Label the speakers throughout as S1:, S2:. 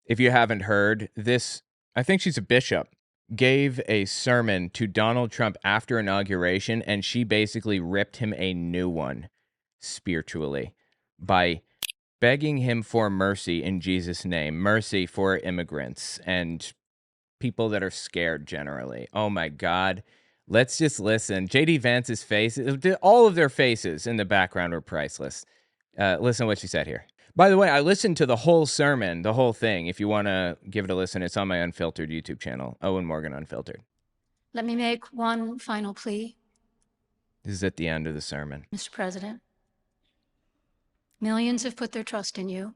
S1: If you haven't heard, this, I think she's a bishop, gave a sermon to Donald Trump after inauguration, and she basically ripped him a new one spiritually by begging him for mercy in Jesus' name, mercy for immigrants and people that are scared generally. Oh my God. Let's just listen. JD Vance's face, all of their faces in the background were priceless. Listen to what she said here. By the way, I listened to the whole sermon, the whole thing. If you want to give it a listen, it's on my Unfiltered YouTube channel, Owen Morgan Unfiltered.
S2: Let me make one final plea.
S1: This is at the end of the sermon.
S2: Mr. President, millions have put their trust in you.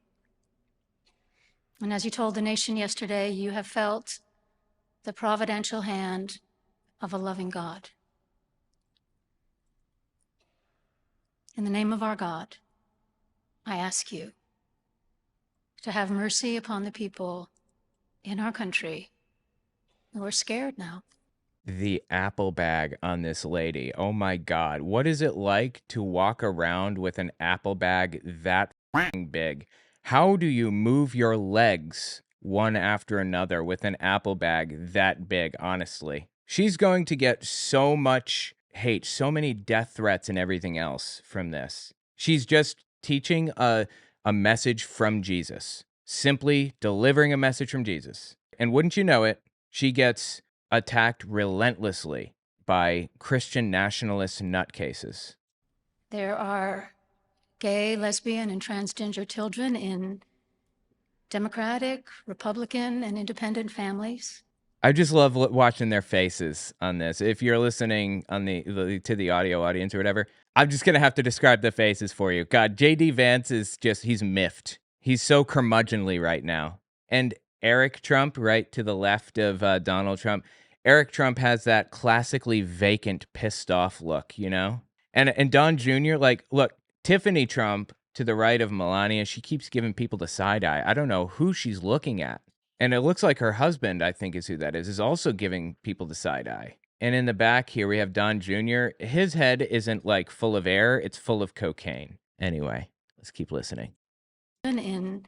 S2: And as you told the nation yesterday, you have felt the providential hand of a loving God. In the name of our God, I ask you to have mercy upon the people in our country who are scared now.
S1: The apple bag on this lady. Oh my God. What is it like to walk around with an apple bag that big? How do you move your legs one after another with an apple bag that big, honestly? She's going to get so much hate, so many death threats and everything else from this. She's just teaching a message from Jesus, simply delivering a message from Jesus. And wouldn't you know it, she gets attacked relentlessly by Christian nationalist nutcases.
S2: There are gay, lesbian, and transgender children in Democratic, Republican, and independent families.
S1: I just love watching their faces on this. If you're listening on to the audio audience or whatever, I'm just going to have to describe the faces for you. God, JD Vance is just, he's miffed. He's so curmudgeonly right now. And Eric Trump, right to the left of Donald Trump, Eric Trump has that classically vacant, pissed off look, you know? And Don Jr., like, look, Tiffany Trump to the right of Melania, she keeps giving people the side eye. I don't know who she's looking at. And it looks like her husband, I think is who that is also giving people the side eye. And in the back here, we have Don Jr. His head isn't like full of air, it's full of cocaine. Anyway, let's keep listening.
S2: In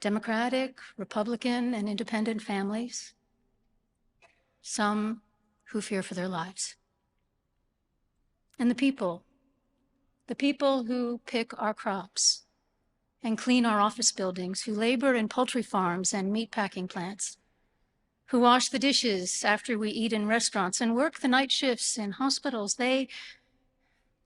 S2: Democratic, Republican, and independent families, some who fear for their lives. And the people who pick our crops and clean our office buildings, who labor in poultry farms and meat packing plants, who wash the dishes after we eat in restaurants and work the night shifts in hospitals, they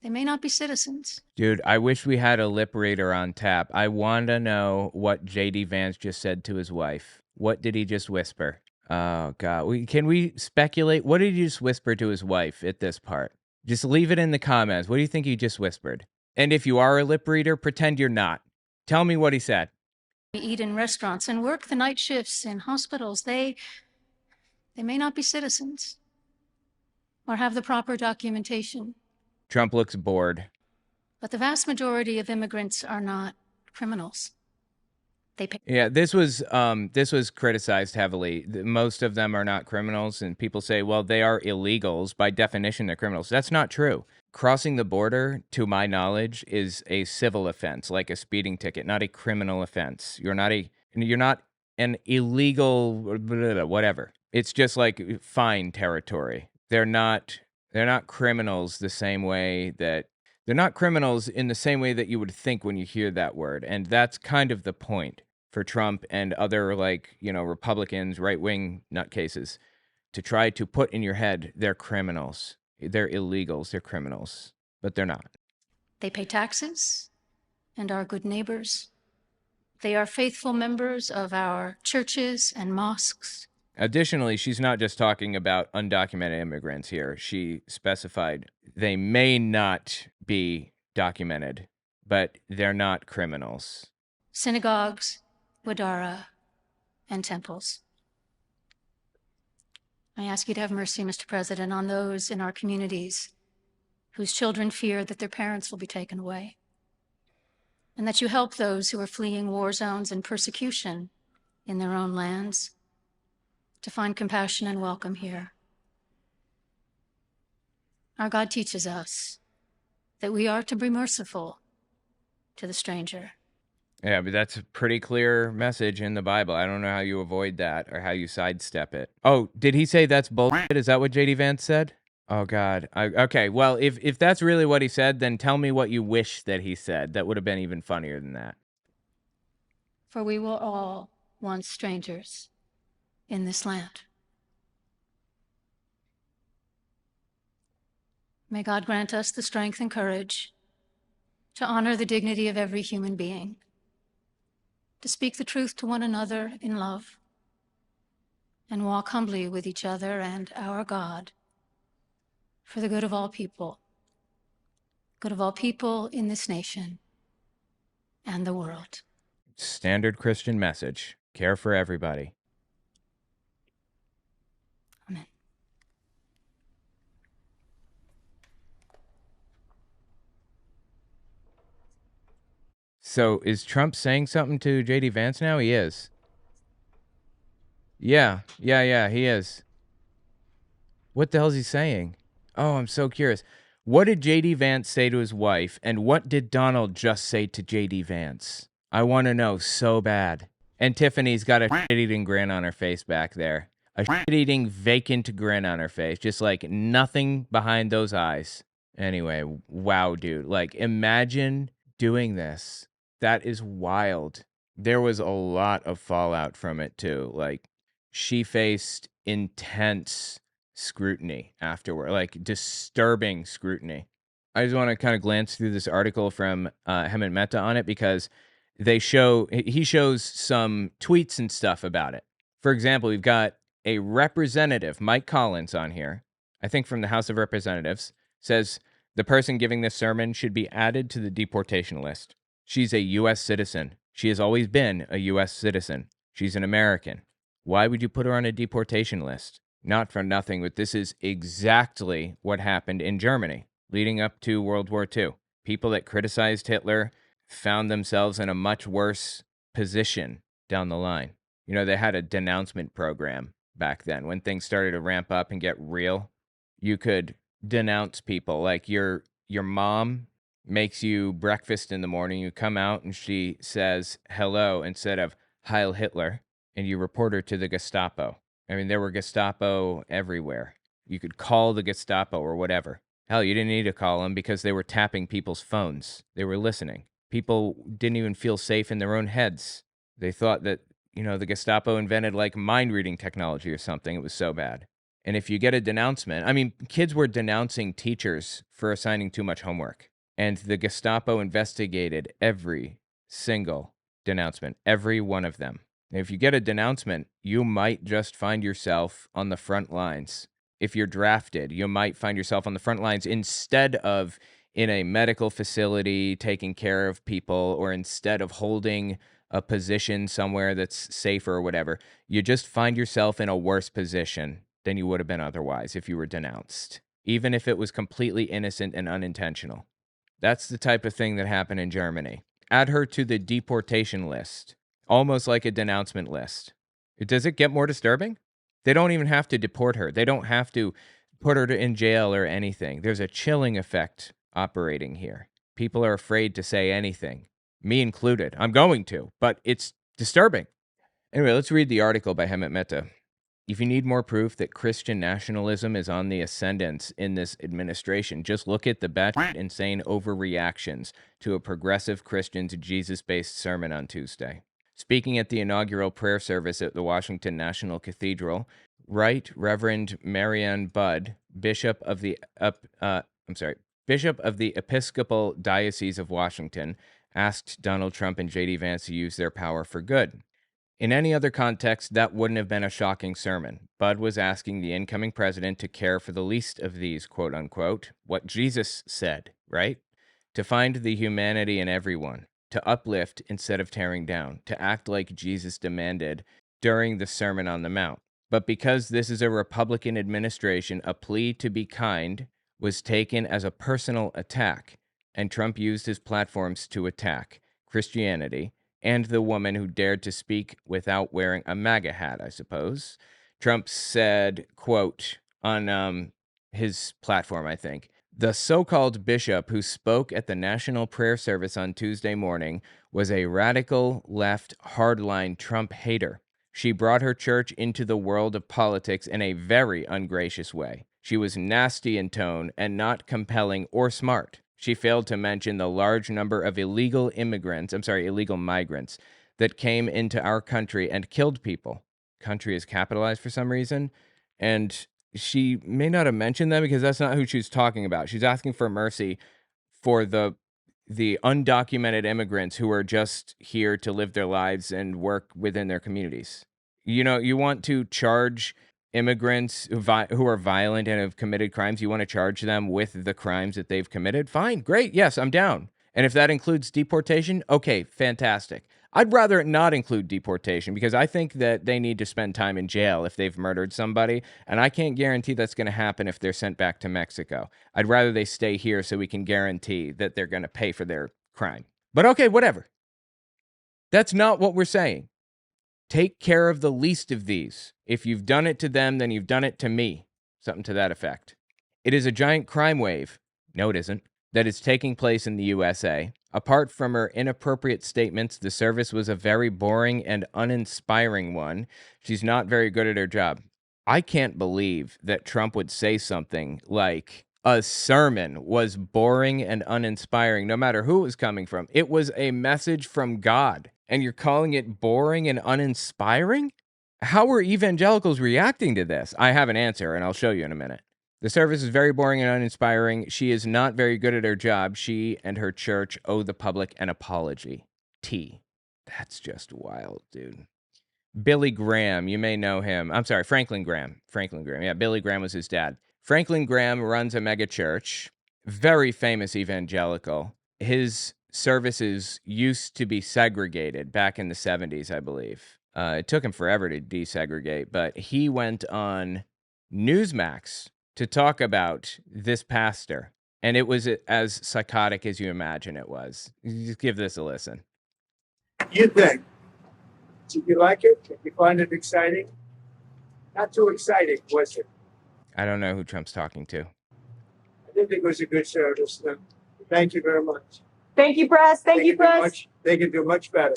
S2: may not be citizens.
S1: Dude, I wish we had a lip reader on tap. I want to know what JD Vance just said to his wife. What did he just whisper? Oh, God. Can we speculate? What did he just whisper to his wife at this part? Just leave it in the comments. What do you think he just whispered? And if you are a lip reader, pretend you're not. Tell me what he said.
S2: We eat in restaurants and work the night shifts in hospitals. They may not be citizens or have the proper documentation.
S1: Trump looks bored.
S2: But the vast majority of immigrants are not criminals.
S1: Yeah, this was criticized heavily. Most of them are not criminals, and people say, well, they are illegals. By definition, they're criminals. That's not true. Crossing the border, to my knowledge, is a civil offense, like a speeding ticket, not a criminal offense. You're not an illegal whatever. It's just like fine territory. They're not criminals the same way that they're not criminals in the same way that you would think when you hear that word. And that's kind of the point for Trump and other, like, you know, Republicans, right-wing nutcases, to try to put in your head they're criminals. They're illegals. They're criminals. But they're not.
S2: They pay taxes and are good neighbors. They are faithful members of our churches and mosques.
S1: Additionally, she's not just talking about undocumented immigrants here. She specified they may not be documented, but they're not criminals.
S2: Synagogues, wadara, and temples. I ask you to have mercy, Mr. President, on those in our communities whose children fear that their parents will be taken away, and that you help those who are fleeing war zones and persecution in their own lands to find compassion and welcome here. Our God teaches us that we are to be merciful to the stranger.
S1: Yeah, but that's a pretty clear message in the Bible. I don't know how you avoid that or how you sidestep it. Oh, did he say that's bullshit? Is that what JD Vance said? Oh God. Okay. Well, if that's really what he said, then tell me what you wish that he said. That would have been even funnier than that.
S2: For we were all once strangers in this land. May God grant us the strength and courage to honor the dignity of every human being, to speak the truth to one another in love, and walk humbly with each other and our God for the good of all people in this nation and the world.
S1: Standard Christian message. Care for everybody.
S2: Amen.
S1: So is Trump saying something to JD Vance now? He is. Yeah, he is. What the hell is he saying? Oh, I'm so curious. What did JD Vance say to his wife, and what did Donald just say to JD Vance? I want to know so bad. And Tiffany's got a shit-eating grin on her face back there. A shit-eating vacant grin on her face, just like nothing behind those eyes. Anyway, wow, dude. Like, imagine doing this. That is wild. There was a lot of fallout from it, too. Like, she faced intense scrutiny afterward, like disturbing scrutiny. I just want to kind of glance through this article from Hemant Mehta on it because he shows some tweets and stuff about it. For example, we've got a representative, Mike Collins, on here, I think from the House of Representatives, says the person giving this sermon should be added to the deportation list. She's a U.S. citizen. She has always been a U.S. citizen. She's an American. Why would you put her on a deportation list? Not for nothing, but this is exactly what happened in Germany leading up to World War II. People that criticized Hitler found themselves in a much worse position down the line. You know, they had a denouncement program back then. When things started to ramp up and get real, you could denounce people. Like your mom makes you breakfast in the morning, you come out and she says hello instead of Heil Hitler, and you report her to the Gestapo. I mean, there were Gestapo everywhere. You could call the Gestapo or whatever. Hell, you didn't need to call them because they were tapping people's phones. They were listening. People didn't even feel safe in their own heads. They thought that, the Gestapo invented like mind reading technology or something. It was so bad. And if you get a denouncement, I mean, kids were denouncing teachers for assigning too much homework. And the Gestapo investigated every single denouncement, every one of them. If you get a denouncement, you might just find yourself on the front lines. If you're drafted, you might find yourself on the front lines instead of in a medical facility taking care of people, or instead of holding a position somewhere that's safer or whatever. You just find yourself in a worse position than you would have been otherwise if you were denounced, even if it was completely innocent and unintentional. That's the type of thing that happened in Germany. Add her to the deportation list, almost like a denouncement list. Does it get more disturbing? They don't even have to deport her. They don't have to put her in jail or anything. There's a chilling effect operating here. People are afraid to say anything, me included. I'm going to, but it's disturbing. Anyway, let's read the article by Hemant Mehta. If you need more proof that Christian nationalism is on the ascendance in this administration, just look at the batshit insane overreactions to a progressive Christian's Jesus-based sermon on Tuesday. Speaking at the inaugural prayer service at the Washington National Cathedral, Right Reverend Marianne Budde, Bishop of the Episcopal Diocese of Washington, asked Donald Trump and JD Vance to use their power for good. In any other context, that wouldn't have been a shocking sermon. Bud was asking the incoming president to care for the least of these, quote unquote, what Jesus said, right? To find the humanity in everyone, to uplift instead of tearing down, to act like Jesus demanded during the Sermon on the Mount. But because this is a Republican administration, a plea to be kind was taken as a personal attack, and Trump used his platforms to attack Christianity and the woman who dared to speak without wearing a MAGA hat, I suppose. Trump said, quote, on his platform, I think, The so-called bishop who spoke at the national prayer service on Tuesday morning was a radical left hardline Trump hater. She brought her church into the world of politics in a very ungracious way. She was nasty in tone and not compelling or smart. She failed to mention the large number of illegal migrants that came into our country and killed people. Country is capitalized for some reason. And she may not have mentioned them because that's not who she's talking about. She's asking for mercy for the undocumented immigrants who are just here to live their lives and work within their communities. You know, you want to charge immigrants who are violent and have committed crimes, you want to charge them with the crimes that they've committed? Fine, great, yes, I'm down. And if that includes deportation, okay, fantastic. I'd rather it not include deportation because I think that they need to spend time in jail if they've murdered somebody, and I can't guarantee that's going to happen if they're sent back to Mexico. I'd rather they stay here so we can guarantee that they're going to pay for their crime. But okay, whatever. That's not what we're saying. Take care of the least of these. If you've done it to them, then you've done it to me. Something to that effect. It is a giant crime wave. No, it isn't. That is taking place in the USA. Apart from her inappropriate statements, the service was a very boring and uninspiring one. She's not very good at her job. I can't believe that Trump would say something like a sermon was boring and uninspiring, no matter who it was coming from. It was a message from God, and you're calling it boring and uninspiring? How are evangelicals reacting to this? I have an answer, and I'll show you in a minute. The service is very boring and uninspiring. She is not very good at her job. She and her church owe the public an apology. T. That's just wild, dude. Billy Graham, you may know him. I'm sorry, Franklin Graham. Franklin Graham. Yeah, Billy Graham was his dad. Franklin Graham runs a mega church, very famous evangelical. His services used to be segregated back in the 70s, I believe. It took him forever to desegregate, but he went on Newsmax to talk about this pastor, and it was as psychotic as you imagine it was. Just give this a listen.
S3: You think? Did you like it? Did you find it exciting? Not too exciting, was it?
S1: I don't know who Trump's talking to.
S3: I didn't think it was a good service. No. Thank you very much.
S4: Thank you, press. Thank you, press.
S3: They can do much better.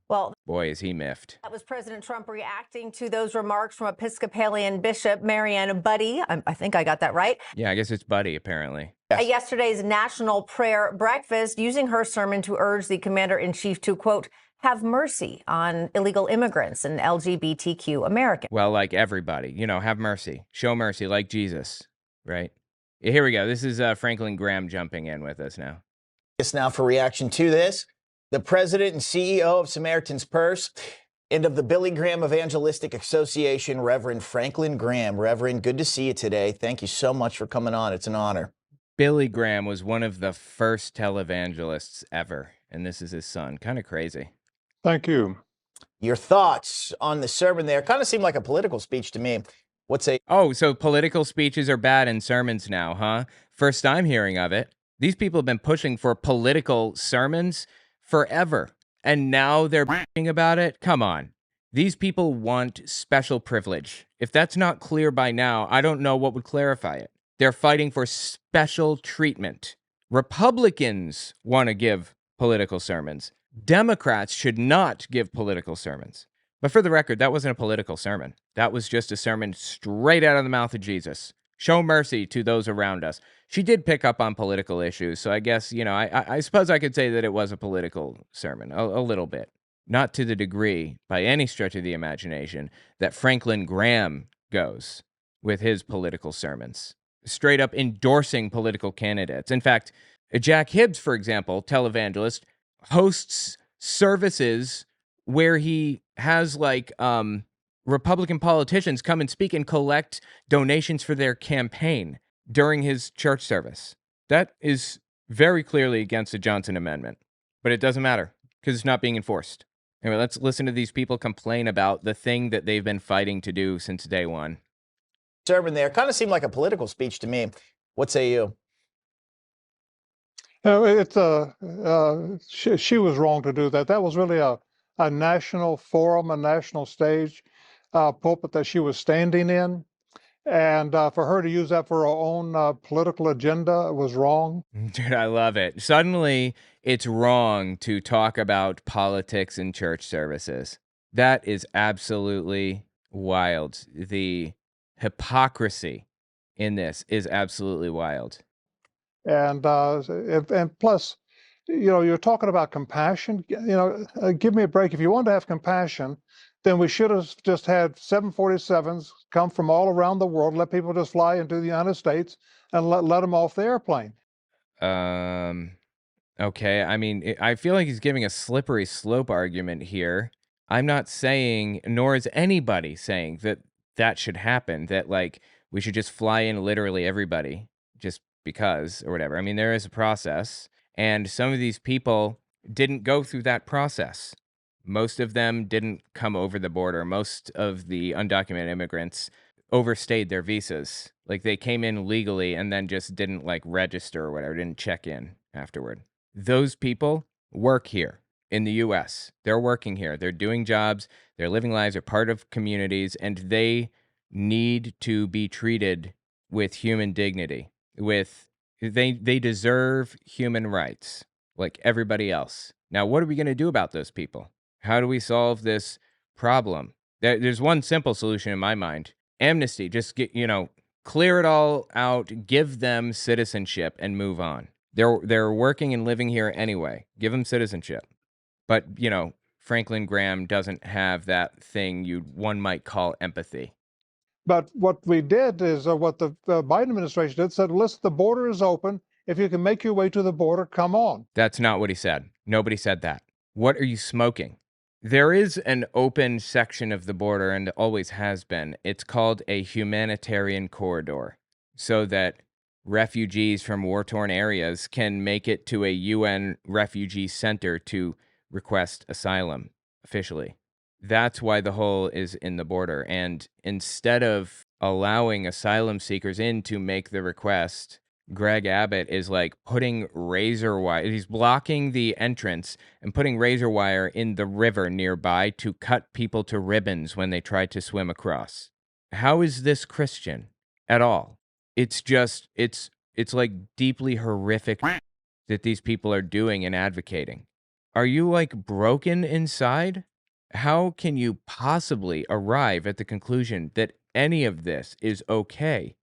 S4: Well,
S1: boy, is he miffed.
S4: That was President Trump reacting to those remarks from Episcopalian Bishop Marianne Budde. I think I got that right.
S1: Yeah, I guess it's Budde, apparently.
S4: At yesterday's National Prayer Breakfast, using her sermon to urge the commander-in-chief to, quote, have mercy on illegal immigrants and LGBTQ Americans.
S1: Well, like everybody, you know, have mercy. Show mercy like Jesus, right? Here we go. This is Franklin Graham jumping in with us now.
S5: It's now for reaction to this. The president and CEO of Samaritan's Purse and of the Billy Graham Evangelistic Association, Reverend Franklin Graham. Reverend, good to see you today. Thank you so much for coming on. It's an honor.
S1: Billy Graham was one of the first televangelists ever, and this is his son. Kind of crazy.
S6: Thank you.
S5: Your thoughts on the sermon there kind of seemed like a political speech to me.
S1: Oh, so political speeches are bad in sermons now, huh? First time hearing of it. These people have been pushing for political sermons forever, and now they're bitching about it? Come on. These people want special privilege. If that's not clear by now, I don't know what would clarify it. They're fighting for special treatment. Republicans want to give political sermons. Democrats should not give political sermons. But for the record, that wasn't a political sermon. That was just a sermon straight out of the mouth of Jesus. Show mercy to those around us. She did pick up on political issues, so I guess, you know, I suppose I could say that it was a political sermon, a little bit. Not to the degree, by any stretch of the imagination, that Franklin Graham goes with his political sermons. Straight up endorsing political candidates. In fact, Jack Hibbs, for example, televangelist, hosts services where he has like Republican politicians come and speak and collect donations for their campaign during his church service. That is very clearly against the Johnson Amendment, but it doesn't matter because it's not being enforced. Anyway, let's listen to these people complain about the thing that they've been fighting to do since day one.
S5: Sermon there kind of seemed like a political speech to me. What say you?
S6: She was wrong to do that. That was really a national forum, a national stage, pulpit that she was standing in. And for her to use that for her own political agenda was wrong.
S1: Dude, I love it. Suddenly, it's wrong to talk about politics in church services. That is absolutely wild. The hypocrisy in this is absolutely wild.
S6: And plus, you're talking about compassion. Give me a break. If you want to have compassion, then we should have just had 747s come from all around the world, let people just fly into the United States and let them off the airplane.
S1: Okay. I mean, I feel like he's giving a slippery slope argument here. I'm not saying, nor is anybody saying that that should happen, that like we should just fly in literally everybody just because or whatever. I mean, there is a process, and some of these people didn't go through that process. Most of them didn't come over the border. Most of the undocumented immigrants overstayed their visas. Like they came in legally and then just didn't like register or whatever, didn't check in afterward. Those people work here in the US. They're working here. They're doing jobs. They're living lives. They're part of communities, and they need to be treated with human dignity. They deserve human rights like everybody else. Now, what are we going to do about those people? How do we solve this problem? There's one simple solution in my mind. Amnesty. Just clear it all out, give them citizenship, and move on. They're working and living here anyway. Give them citizenship. But, Franklin Graham doesn't have that thing one might call empathy.
S6: But what we did is what the Biden administration did, said, listen, the border is open. If you can make your way to the border, come on.
S1: That's not what he said. Nobody said that. What are you smoking? There is an open section of the border, and always has been. It's called a humanitarian corridor, so that refugees from war-torn areas can make it to a UN refugee center to request asylum officially. That's why the hole is in the border. And instead of allowing asylum seekers in to make the request, Greg Abbott is like putting razor wire. He's blocking the entrance and putting razor wire in the river nearby to cut people to ribbons when they try to swim across. How is this Christian at all? It's just, it's like deeply horrific that these people are doing and advocating. Are you like broken inside? How can you possibly arrive at the conclusion that any of this is okay?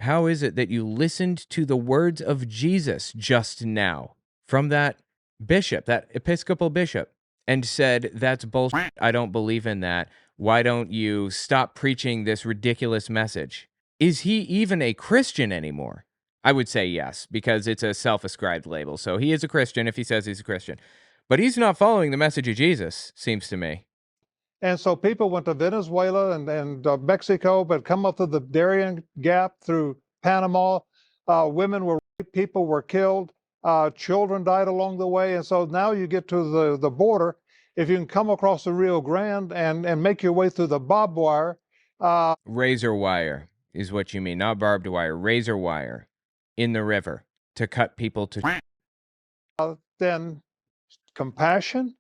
S1: How is it that you listened to the words of Jesus just now from that bishop, that Episcopal bishop, and said, that's bullshit, I don't believe in that. Why don't you stop preaching this ridiculous message? Is he even a Christian anymore? I would say yes, because it's a self-ascribed label. So he is a Christian if he says he's a Christian. But he's not following the message of Jesus, seems to me.
S6: And so people went to Venezuela and Mexico, but come up through the Darien Gap, through Panama. Women were raped, people were killed, children died along the way. And so now you get to the border. If you can come across the Rio Grande and make your way through the barbed wire.
S1: Razor wire is what you mean, not barbed wire. Razor wire in the river to cut people to...
S6: Then compassion?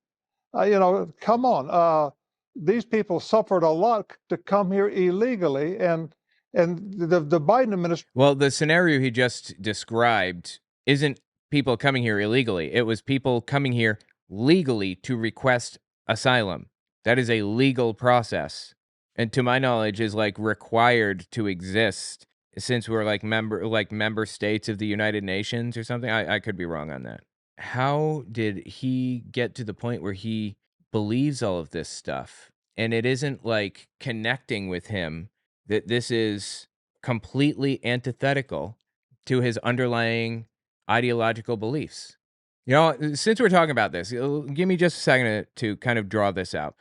S6: Come on. These people suffered a lot to come here illegally, and the Biden administration.
S1: Well, the scenario he just described isn't people coming here illegally. It was people coming here legally to request asylum. That is a legal process, and to my knowledge is like required to exist since we're like member states of the United Nations or something. I could be wrong on that. How did he get to the point where he believes all of this stuff and it isn't like connecting with him, that this is completely antithetical to his underlying ideological beliefs? Since we're talking about this, give me just a second to kind of draw this out.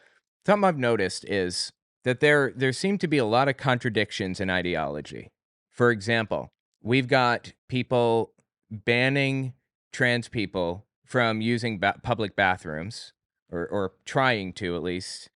S1: Something I've noticed is that there seem to be a lot of contradictions in ideology. For example, we've got people banning trans people from using public bathrooms, or trying to at least.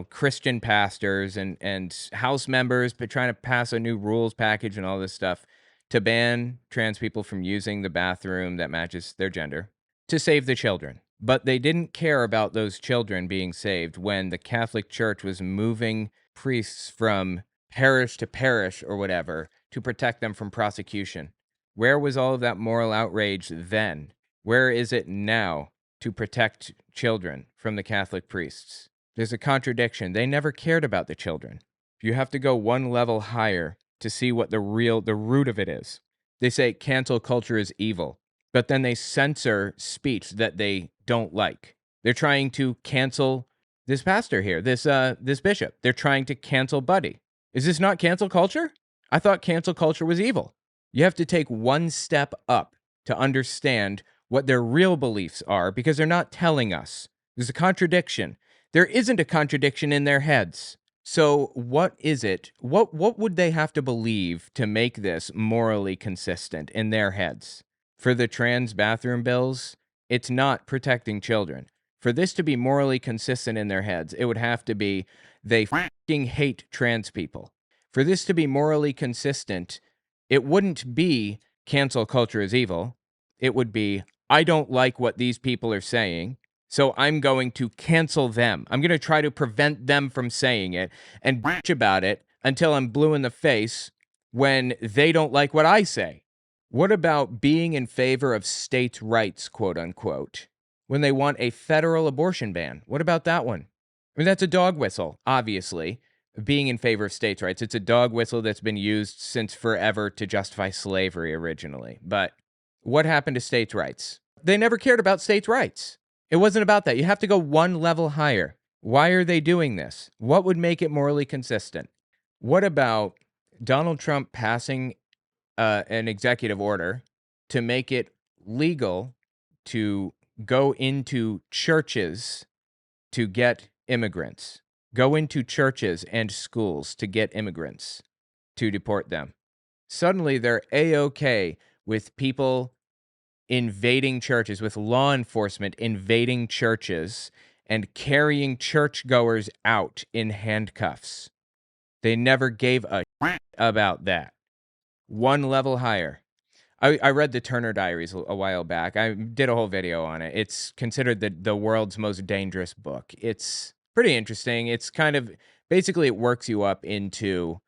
S1: Christian pastors and House members, but trying to pass a new rules package and all this stuff to ban trans people from using the bathroom that matches their gender to save the children. But they didn't care about those children being saved when the Catholic Church was moving priests from parish to parish or whatever to protect them from prosecution. Where was all of that moral outrage then? Where is it now to protect children from the Catholic priests? There's a contradiction. They never cared about the children. You have to go one level higher to see what the root of it is. They say cancel culture is evil, but then they censor speech that they don't like. They're trying to cancel this pastor here, this bishop. They're trying to cancel Budde. Is this not cancel culture? I thought cancel culture was evil. You have to take one step up to understand what their real beliefs are, because they're not telling us. There's a contradiction. There isn't a contradiction in their heads. So what is it? What would they have to believe to make this morally consistent in their heads? For the trans bathroom bills, it's not protecting children. For this to be morally consistent in their heads, it would have to be they fucking hate trans people. For this to be morally consistent, it wouldn't be cancel culture is evil. It would be, I don't like what these people are saying, so I'm going to cancel them. I'm going to try to prevent them from saying it and bitch about it until I'm blue in the face when they don't like what I say. What about being in favor of states' rights, quote unquote, when they want a federal abortion ban? What about that one? I mean, that's a dog whistle, obviously, being in favor of states' rights. It's a dog whistle that's been used since forever to justify slavery originally. But what happened to states' rights? They never cared about states' rights. It wasn't about that. You have to go one level higher. Why are they doing this? What would make it morally consistent? What about Donald Trump passing an executive order to make it legal to go into churches to get immigrants, go into churches and schools to get immigrants, to deport them? Suddenly they're A-okay with people invading churches, with law enforcement invading churches and carrying churchgoers out in handcuffs. They never gave a shit about that. One level higher. I read the Turner Diaries a while back. I did a whole video on it. It's considered the world's most dangerous book. It's pretty interesting. It's kind of, basically it works you up into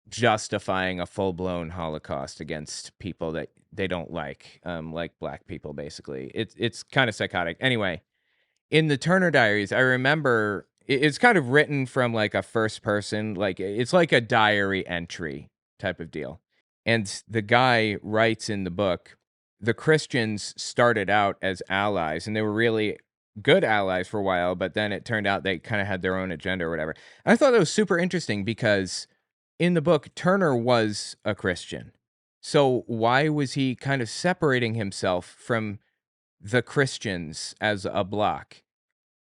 S1: justifying a full-blown Holocaust against people that they don't like black people, basically. It's kind of psychotic. Anyway, in the Turner Diaries, I remember it's kind of written from like a first person, like it's like a diary entry type of deal. And the guy writes in the book, the Christians started out as allies, and they were really good allies for a while, but then it turned out they kind of had their own agenda or whatever. And I thought that was super interesting because in the book, Turner was a Christian. So why was he kind of separating himself from the Christians as a bloc?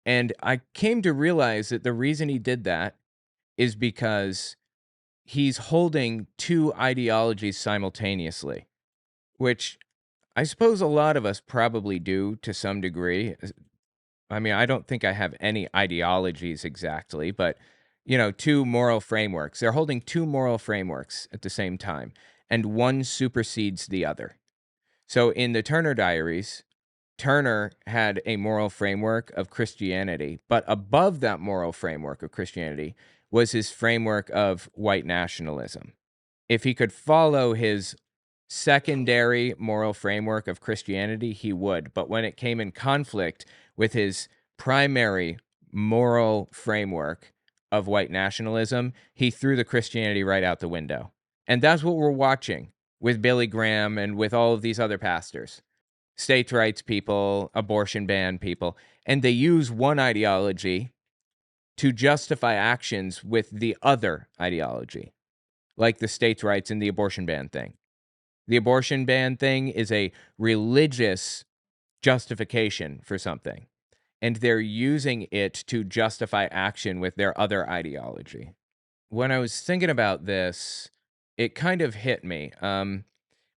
S1: And I came to realize that the reason he did that is because he's holding two ideologies simultaneously, which I suppose a lot of us probably do to some degree. I mean, I don't think I have any ideologies exactly, but, you know, two moral frameworks. They're holding two moral frameworks at the same time, and one supersedes the other. So in the Turner Diaries, Turner had a moral framework of Christianity, but above that moral framework of Christianity was his framework of white nationalism. If he could follow his secondary moral framework of Christianity, he would. But when it came in conflict with his primary moral framework of white nationalism, he threw the Christianity right out the window. And that's what we're watching with Billy Graham and with all of these other pastors. States' rights people, abortion ban people, and they use one ideology to justify actions with the other ideology, like the states' rights and the abortion ban thing. The abortion ban thing is a religious justification for something, and they're using it to justify action with their other ideology. When I was thinking about this, it kind of hit me.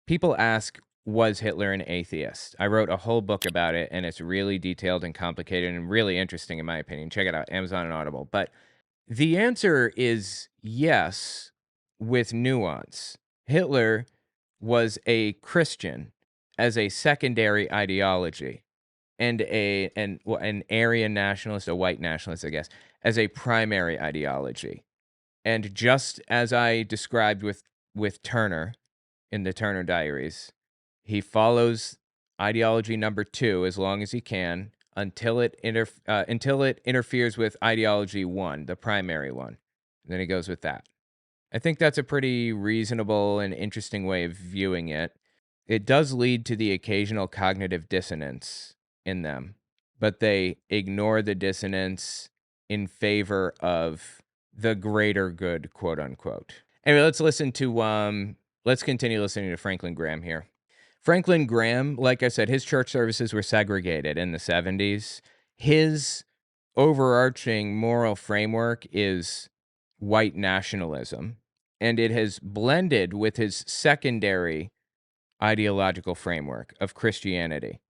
S1: People ask, was Hitler an atheist? I wrote a whole book about it, and it's really detailed and complicated and really interesting, in my opinion. Check it out, Amazon and Audible. But the answer is yes, with nuance. Hitler was a Christian as a secondary ideology, and an Aryan nationalist, a white nationalist, I guess, as a primary ideology. And just as I described with Turner in the Turner Diaries, he follows ideology number 2 as long as he can until it interferes with ideology 1, the primary one. And then he goes with that. I think that's a pretty reasonable and interesting way of viewing it. It does lead to the occasional cognitive dissonance in them, but they ignore the dissonance in favor of the greater good, quote unquote. Anyway, let's continue listening to Franklin Graham here. Franklin Graham, like I said, his church services were segregated in the 70s. His overarching moral framework is white nationalism, and it has blended with his secondary ideological framework of Christianity.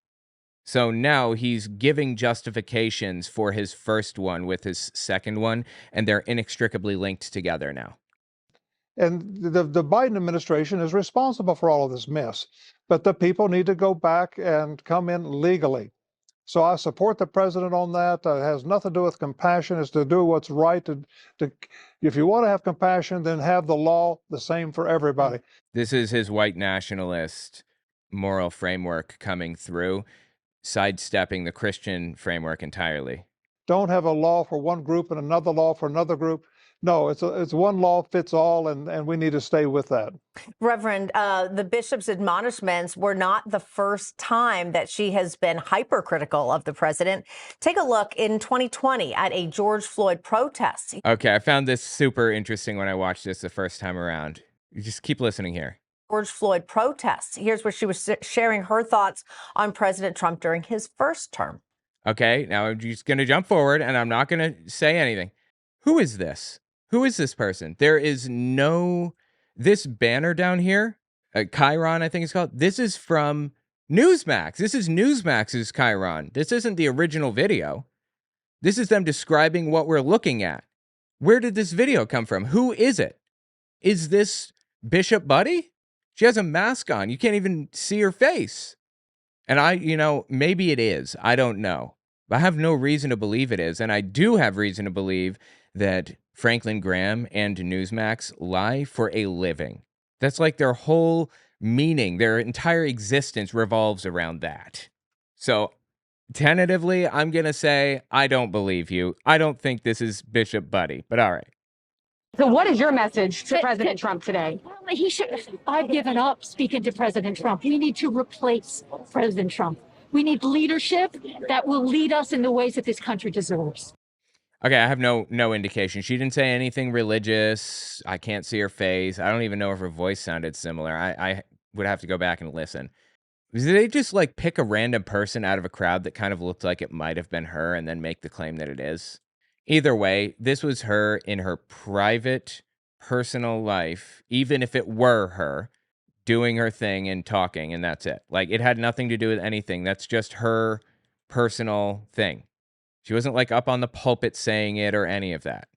S1: So now he's giving justifications for his first one with his second one, and they're inextricably linked together now.
S6: And the Biden administration is responsible for all of this mess. But the people need to go back and come in legally. So I support the president on that. It has nothing to do with compassion. It's to do what's right. If you want to have compassion, then have the law the same for everybody.
S1: This is his white nationalist moral framework coming through, sidestepping the Christian framework entirely.
S6: Don't have a law for one group and another law for another group. No, it's one law fits all, and we need to stay with that.
S4: Reverend, the bishop's admonishments were not the first time that she has been hypercritical of the president. Take a look in 2020 at a George Floyd protest.
S1: Okay, I found this super interesting when I watched this the first time around. You just keep listening here.
S4: George Floyd protests. Here's where she was sharing her thoughts on President Trump during his first term.
S1: Okay, now I'm just going to jump forward, and I'm not going to say anything. Who is this? Who is this person? There is this banner down here, Chiron, I think it's called. This is from Newsmax. This is Newsmax's Chiron. This isn't the original video. This is them describing what we're looking at. Where did this video come from? Who is it? Is this Bishop Budde? She has a mask on. You can't even see her face. And maybe it is. I don't know. But I have no reason to believe it is. And I do have reason to believe that Franklin Graham and Newsmax lie for a living. That's like their whole meaning, their entire existence revolves around that. So tentatively, I'm going to say, I don't believe you. I don't think this is Bishop Budde, but all right.
S7: So what is your message to President Trump today?
S2: I've given up speaking to President Trump. We need to replace President Trump. We need leadership that will lead us in the ways that this country deserves.
S1: Okay, I have no indication. She didn't say anything religious. I can't see her face. I don't even know if her voice sounded similar. I would have to go back and listen. Did they just pick a random person out of a crowd that kind of looked like it might have been her and then make the claim that it is? Either way, this was her in her private, personal life, even if it were her, doing her thing and talking, and that's it. It had nothing to do with anything. That's just her personal thing. She wasn't up on the pulpit saying it or any of that.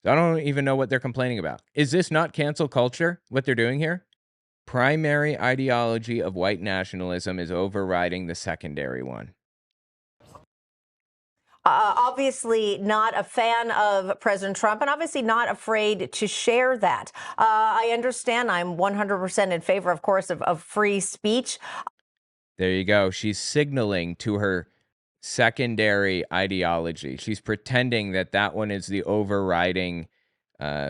S1: So I don't even know what they're complaining about. Is this not cancel culture, what they're doing here? Primary ideology of white nationalism is overriding the secondary one.
S4: Obviously not a fan of President Trump and obviously not afraid to share that. I understand. I'm 100% in favor, of course, of free speech.
S1: There you go. She's signaling to her secondary ideology. She's pretending that one is the overriding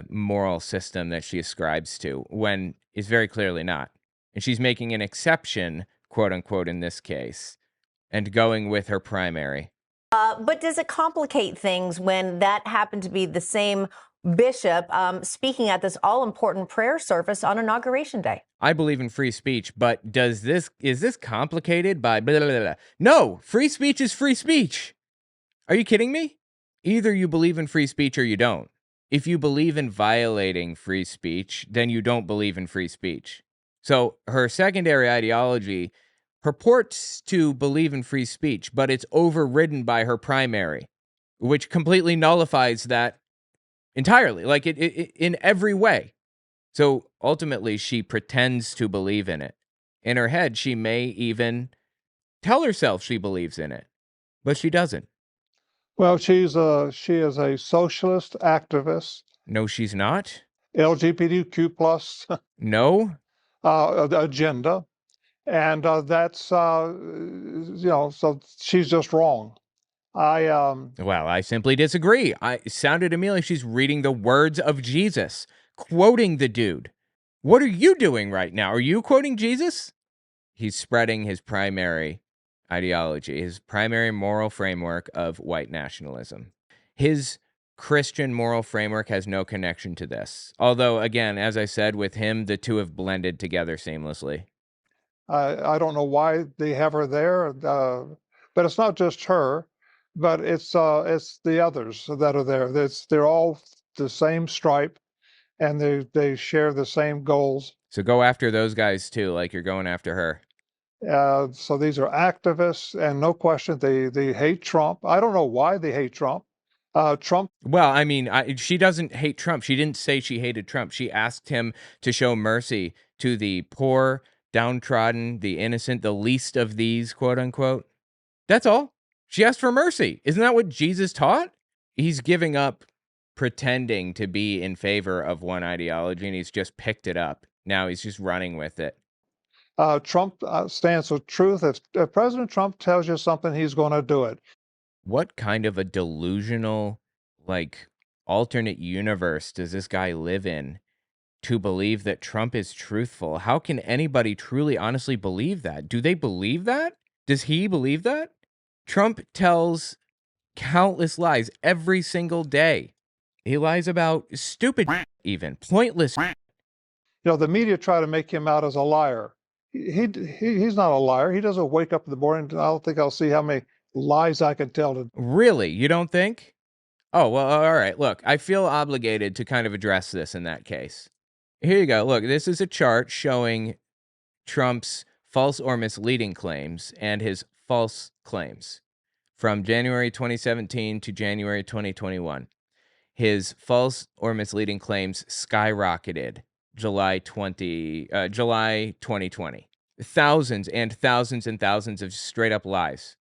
S1: moral system that she ascribes to, when it's very clearly not. And she's making an exception, quote unquote, in this case, and going with her primary.
S4: But does it complicate things when that happened to be the same bishop speaking at this all-important prayer service on Inauguration Day?
S1: I believe in free speech, but is this complicated by blah, blah, blah, blah? No, free speech is free speech. Are you kidding me? Either you believe in free speech or you don't. If you believe in violating free speech, then you don't believe in free speech. So her secondary ideology purports to believe in free speech, but it's overridden by her primary, which completely nullifies that entirely, in every way. So ultimately, she pretends to believe in it. In her head, she may even tell herself she believes in it, but she doesn't.
S6: Well, she is a socialist activist,
S1: No, she's not.
S6: LGBTQ plus
S1: No.
S6: agenda. And that's, so she's just wrong.
S1: Well, I simply disagree. It sounded to me like she's reading the words of Jesus, quoting the dude. What are you doing right now? Are you quoting Jesus? He's spreading his primary ideology, his primary moral framework of white nationalism. His Christian moral framework has no connection to this. Although, again, as I said, with him, the two have blended together seamlessly.
S6: I don't know why they have her there, but it's not just her, but it's the others that are there. They're all the same stripe, and they share the same goals.
S1: So go after those guys too, like you're going after her.
S6: So these are activists, and no question, they hate Trump. I don't know why they hate Trump. Trump.
S1: Well, I mean, she doesn't hate Trump. She didn't say she hated Trump. She asked him to show mercy to the poor, downtrodden, the innocent, the least of these, quote unquote. That's all. She asked for mercy. Isn't that what Jesus taught? He's giving up pretending to be in favor of one ideology, and he's just picked it up. Now he's just running with it.
S6: Trump stands for truth. If President Trump tells you something, he's going to do it.
S1: What kind of a delusional, alternate universe does this guy live in to believe that Trump is truthful? How can anybody truly, honestly believe that? Do they believe that? Does he believe that? Trump tells countless lies every single day. He lies about stupid, even pointless.
S6: The media try to make him out as a liar. He's not a liar. He doesn't wake up in the morning. I don't think I'll see how many lies I can tell.
S1: Really? You don't think? Oh, well, all right. Look, I feel obligated to kind of address this in that case. Here you go. Look, this is a chart showing Trump's false or misleading claims and his false claims from January 2017 to January 2021. His false or misleading claims skyrocketed July 2020. Thousands and thousands and thousands of straight up lies.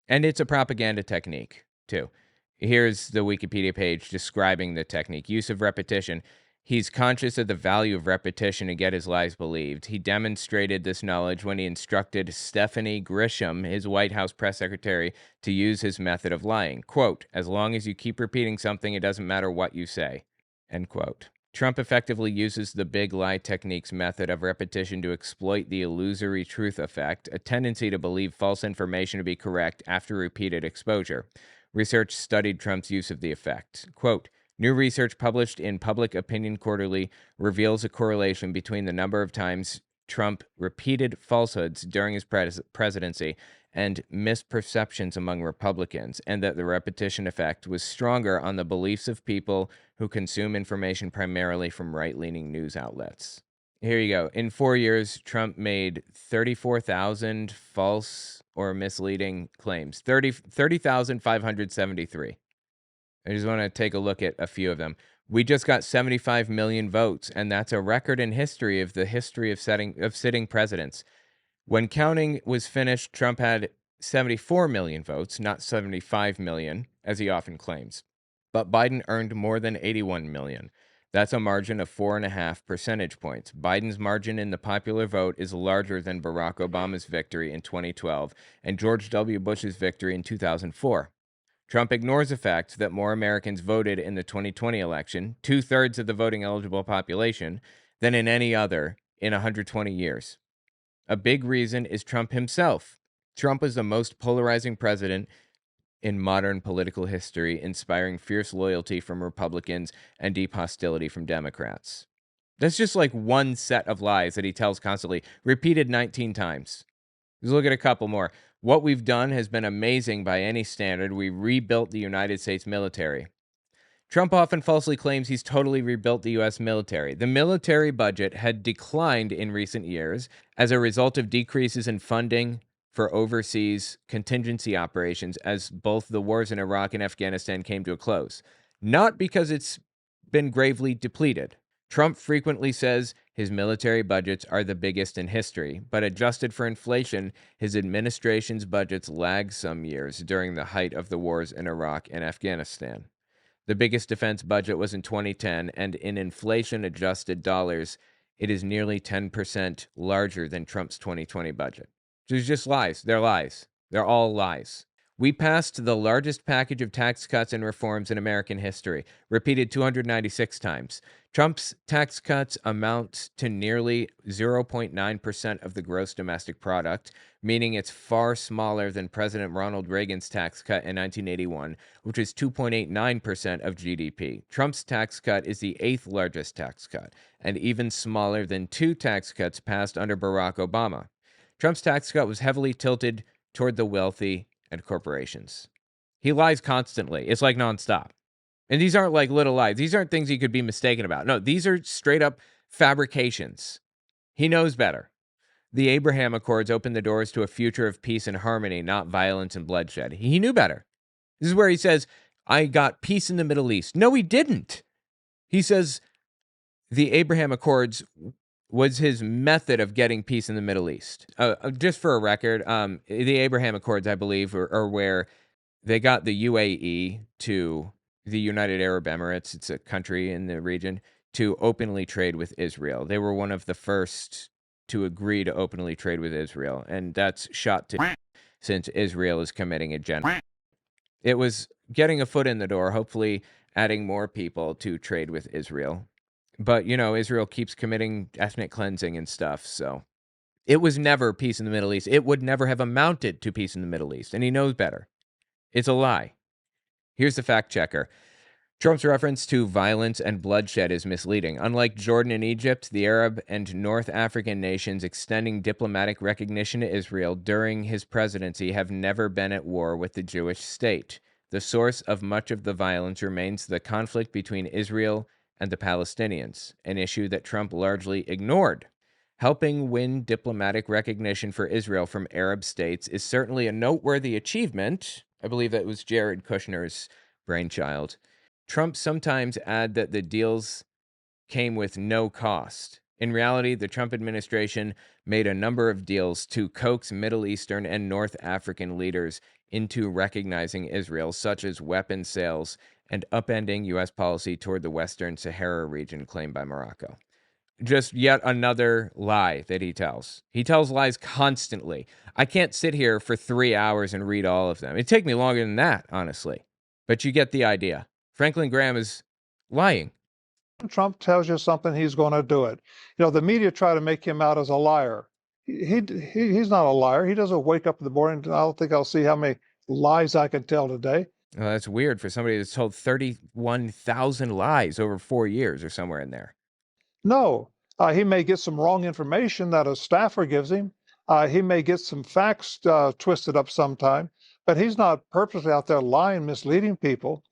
S1: And it's a propaganda technique, too. Here's the Wikipedia page describing the technique. Use of repetition. He's conscious of the value of repetition to get his lies believed. He demonstrated this knowledge when he instructed Stephanie Grisham, his White House press secretary, to use his method of lying. Quote, as long as you keep repeating something, it doesn't matter what you say. End quote. Trump effectively uses the big lie technique's method of repetition to exploit the illusory truth effect, a tendency to believe false information to be correct after repeated exposure. Research studied Trump's use of the effect. Quote, new research published in Public Opinion Quarterly reveals a correlation between the number of times Trump repeated falsehoods during his presidency and misperceptions among Republicans, and that the repetition effect was stronger on the beliefs of people who consume information primarily from right-leaning news outlets. Here you go. In 4 years, Trump made 34,000 false or misleading claims. 30,573. I just want to take a look at a few of them. We just got 75 million votes, and that's a record in history of the history of sitting presidents. When counting was finished, Trump had 74 million votes, not 75 million, as he often claims. But Biden earned more than 81 million. That's a margin of 4.5 percentage points. Biden's margin in the popular vote is larger than Barack Obama's victory in 2012 and George W. Bush's victory in 2004. Trump ignores the fact that more Americans voted in the 2020 election, 2/3 of the voting eligible population, than in any other in 120 years. A big reason is Trump himself. Trump is the most polarizing president in modern political history, inspiring fierce loyalty from Republicans and deep hostility from Democrats. That's just like one set of lies that he tells constantly, repeated 19 times. Let's look at a couple more. What we've done has been amazing by any standard. We rebuilt the United States military. Trump often falsely claims he's totally rebuilt the U.S. military. The military budget had declined in recent years as a result of decreases in funding for overseas contingency operations as both the wars in Iraq and Afghanistan came to a close, not because it's been gravely depleted. Trump frequently says his military budgets are the biggest in history, but adjusted for inflation, his administration's budgets lagged some years during the height of the wars in Iraq and Afghanistan. The biggest defense budget was in 2010, and in inflation-adjusted dollars, it is nearly 10% larger than Trump's 2020 budget. It's just lies. They're lies. They're all lies. We passed the largest package of tax cuts and reforms in American history, repeated 296 times. Trump's tax cuts amount to nearly 0.9% of the gross domestic product, meaning it's far smaller than President Ronald Reagan's tax cut in 1981, which is 2.89% of GDP. Trump's tax cut is the 8th largest tax cut, and even smaller than 2 tax cuts passed under Barack Obama. Trump's tax cut was heavily tilted toward the wealthy and corporations. He lies constantly. It's like nonstop. And these aren't like little lies. These aren't things he could be mistaken about. No, these are straight up fabrications. He knows better. The Abraham Accords opened the doors to a future of peace and harmony, not violence and bloodshed. He knew better. This is where he says, I got peace in the Middle East. No, he didn't. He says the Abraham Accords was his method of getting peace in the Middle East. Just for a record, the Abraham Accords, I believe, are where they got the UAE to the United Arab Emirates, it's a country in the region, to openly trade with Israel. They were one of the first to agree to openly trade with Israel, and that's shot to since Israel is committing a genocide. It was getting a foot in the door, hopefully adding more people to trade with Israel. But, you know, Israel keeps committing ethnic cleansing and stuff, so it was never peace in the Middle East. It would never have amounted to peace in the Middle East, and he knows better. It's a lie. Here's the fact checker. Trump's reference to violence and bloodshed is misleading. Unlike Jordan and Egypt, the Arab and North African nations extending diplomatic recognition to Israel during his presidency have never been at war with the Jewish state. The source of much of the violence remains the conflict between Israel and the Palestinians, an issue that Trump largely ignored. Helping win diplomatic recognition for Israel from Arab states is certainly a noteworthy achievement. I believe that was Jared Kushner's brainchild. Trump sometimes adds that the deals came with no cost. In reality, the Trump administration made a number of deals to coax Middle Eastern and North African leaders into recognizing Israel, such as weapons sales and upending U.S. policy toward the Western Sahara region claimed by Morocco. Just yet another lie that he tells. He tells lies constantly. I can't sit here for 3 hours and read all of them. It'd take me longer than that, honestly. But you get the idea. Franklin Graham is lying.
S6: Trump tells you something, he's going to do it. You know, the media try to make him out as a liar. He's not a liar. He doesn't wake up in the morning. I don't think I'll see how many lies I can tell today.
S1: Well, that's weird for somebody that's told 31,000 lies over 4 years or somewhere in there.
S6: No, he may get some wrong information that a staffer gives him. He may get some facts twisted up sometime, but he's not purposely out there lying, misleading people.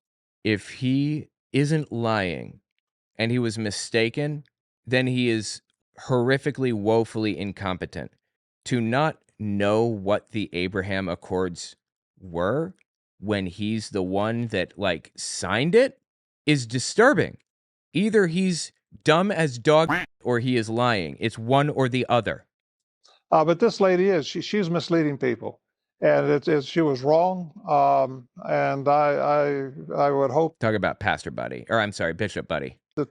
S1: If he isn't lying and he was mistaken, then he is horrifically, woefully incompetent. To not know what the Abraham Accords were when he's the one that, like, signed it is disturbing. Either he's dumb as dog or he is lying. It's one or the other.
S6: But this lady she's misleading people. And she was wrong. And I would hope.
S1: Talk about Pastor Budde, or I'm sorry, Bishop Budde.
S6: That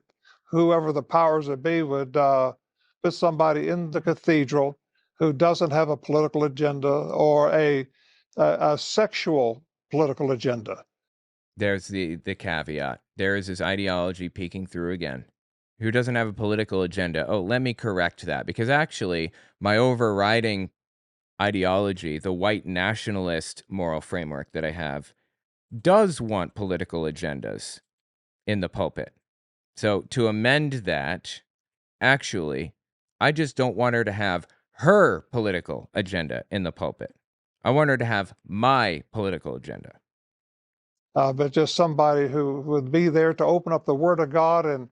S6: whoever the powers that be would put somebody in the cathedral who doesn't have a political agenda or a sexual political agenda.
S1: There's the caveat. There is his ideology peeking through again. Who doesn't have a political agenda? Oh, let me correct that, because actually my overriding ideology, the white nationalist moral framework that I have, does want political agendas in the pulpit. So to amend that, actually, I just don't want her to have her political agenda in the pulpit. I want her to have my political agenda.
S6: But just somebody who would be there to open up the Word of God and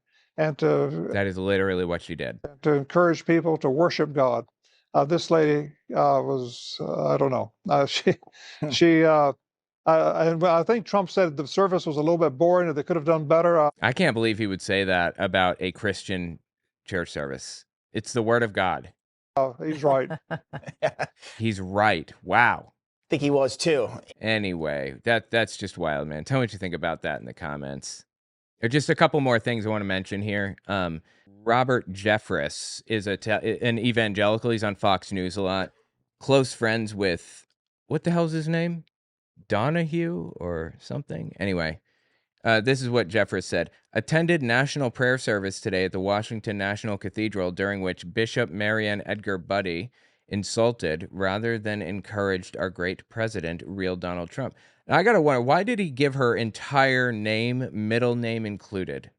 S6: to...
S1: That is literally what she did.
S6: To encourage people to worship God. This lady was, I don't know. I think Trump said the service was a little bit boring and they could have done better.
S1: I can't believe he would say that about a Christian church service. It's the Word of God.
S6: He's right.
S1: He's right. Wow.
S5: think he was too.
S1: Anyway, that's just wild, man. Tell me what you think about that in the comments. Just a couple more things I want to mention here. Robert Jeffress is an evangelical. He's on Fox News a lot. Close friends with, what the hell's his name? Donahue or something? Anyway, this is what Jeffress said. Attended national prayer service today at the Washington National Cathedral, during which Bishop Marianne Edgar Budde insulted rather than encouraged our great president, real Donald Trump. Now, I got to wonder, why did he give her entire name, middle name included,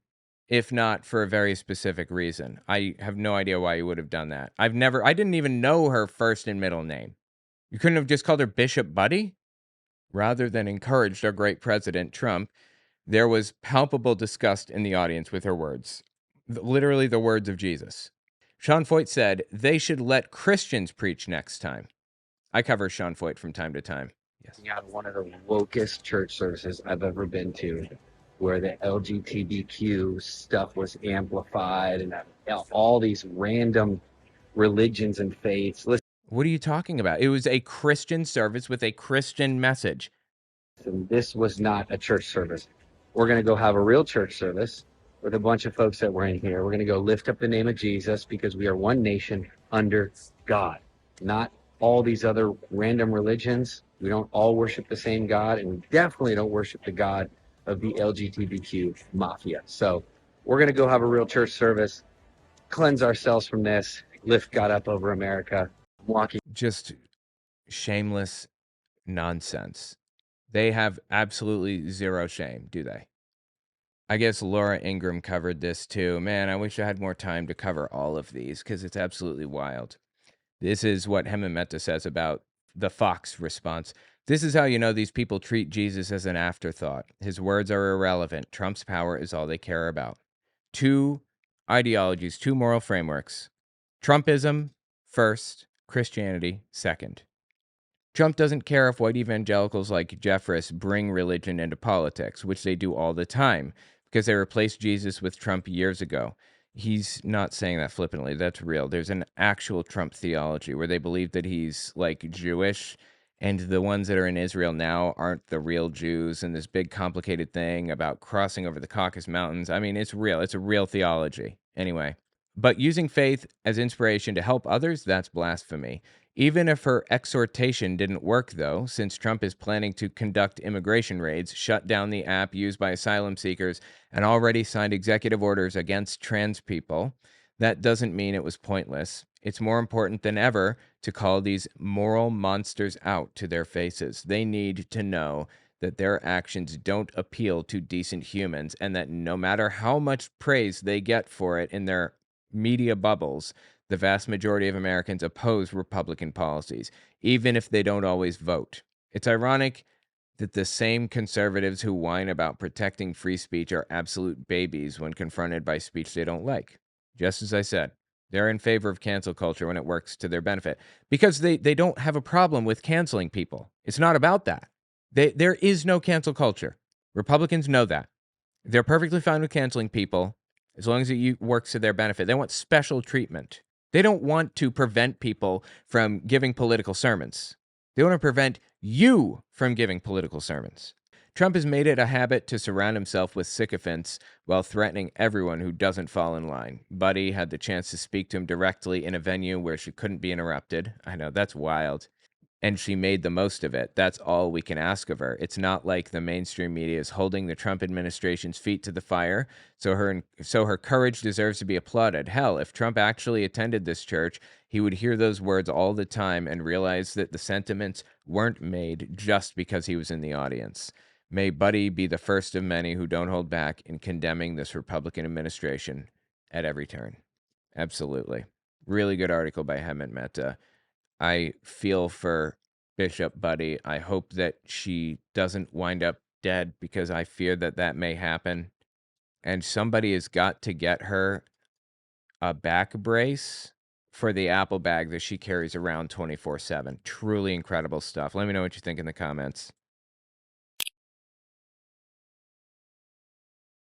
S1: if not for a very specific reason? I have no idea why he would have done that. I didn't even know her first and middle name. You couldn't have just called her Bishop Budde? Rather than encouraged our great president, Trump, there was palpable disgust in the audience with her words. Literally the words of Jesus. Sean Foyt said, they should let Christians preach next time. I cover Sean Foyt from time to time. Yes.
S8: We had one of the wokest church services I've ever been to, where the LGBTQ stuff was amplified and all these random religions and faiths. Listen,
S1: what are you talking about? It was a Christian service with a Christian message.
S8: this was not a church service. We're going to go have a real church service with a bunch of folks that were in here. We're going to go lift up the name of Jesus, because we are one nation under God, not all these other random religions. We don't all worship the same God, and we definitely don't worship the God of the LGBTQ mafia. So we're going to go have a real church service, cleanse ourselves from this, lift God up over America. Walking.
S1: Just shameless nonsense. They have absolutely zero shame, do they? I guess Laura Ingraham covered this too. Man, I wish I had more time to cover all of these, because it's absolutely wild. This is what Heman Mehta says about the Fox response. This is how you know these people treat Jesus as an afterthought. His words are irrelevant. Trump's power is all they care about. Two ideologies, two moral frameworks. Trumpism first, Christianity second. Trump doesn't care if white evangelicals like Jeffress bring religion into politics, which they do all the time, because they replaced Jesus with Trump years ago. He's not saying that flippantly. That's real. There's an actual Trump theology where they believe that he's like Jewish, and the ones that are in Israel now aren't the real Jews, and this big complicated thing about crossing over the Caucasus Mountains. I mean, it's real. It's a real theology. Anyway, but using faith as inspiration to help others, that's blasphemy. Even if her exhortation didn't work, though, since Trump is planning to conduct immigration raids, shut down the app used by asylum seekers, and already signed executive orders against trans people, that doesn't mean it was pointless. It's more important than ever to call these moral monsters out to their faces. They need to know that their actions don't appeal to decent humans, and that no matter how much praise they get for it in their media bubbles, the vast majority of Americans oppose Republican policies, even if they don't always vote. It's ironic that the same conservatives who whine about protecting free speech are absolute babies when confronted by speech they don't like. Just as I said, they're in favor of cancel culture when it works to their benefit, because they don't have a problem with canceling people. It's not about that. There is no cancel culture. Republicans know that. They're perfectly fine with canceling people as long as it works to their benefit. They want special treatment. They don't want to prevent people from giving political sermons. They want to prevent you from giving political sermons. Trump has made it a habit to surround himself with sycophants while threatening everyone who doesn't fall in line. Budde had the chance to speak to him directly in a venue where she couldn't be interrupted. I know, that's wild. And she made the most of it. That's all we can ask of her. It's not like the mainstream media is holding the Trump administration's feet to the fire, so her courage deserves to be applauded. Hell, if Trump actually attended this church, he would hear those words all the time and realize that the sentiments weren't made just because he was in the audience. May Budde be the first of many who don't hold back in condemning this Republican administration at every turn. Absolutely. Really good article by Heman Mehta. I feel for Bishop Budde. I hope that she doesn't wind up dead, because I fear that that may happen. And somebody has got to get her a back brace for the Apple bag that she carries around 24/7. Truly incredible stuff. Let me know what you think in the comments.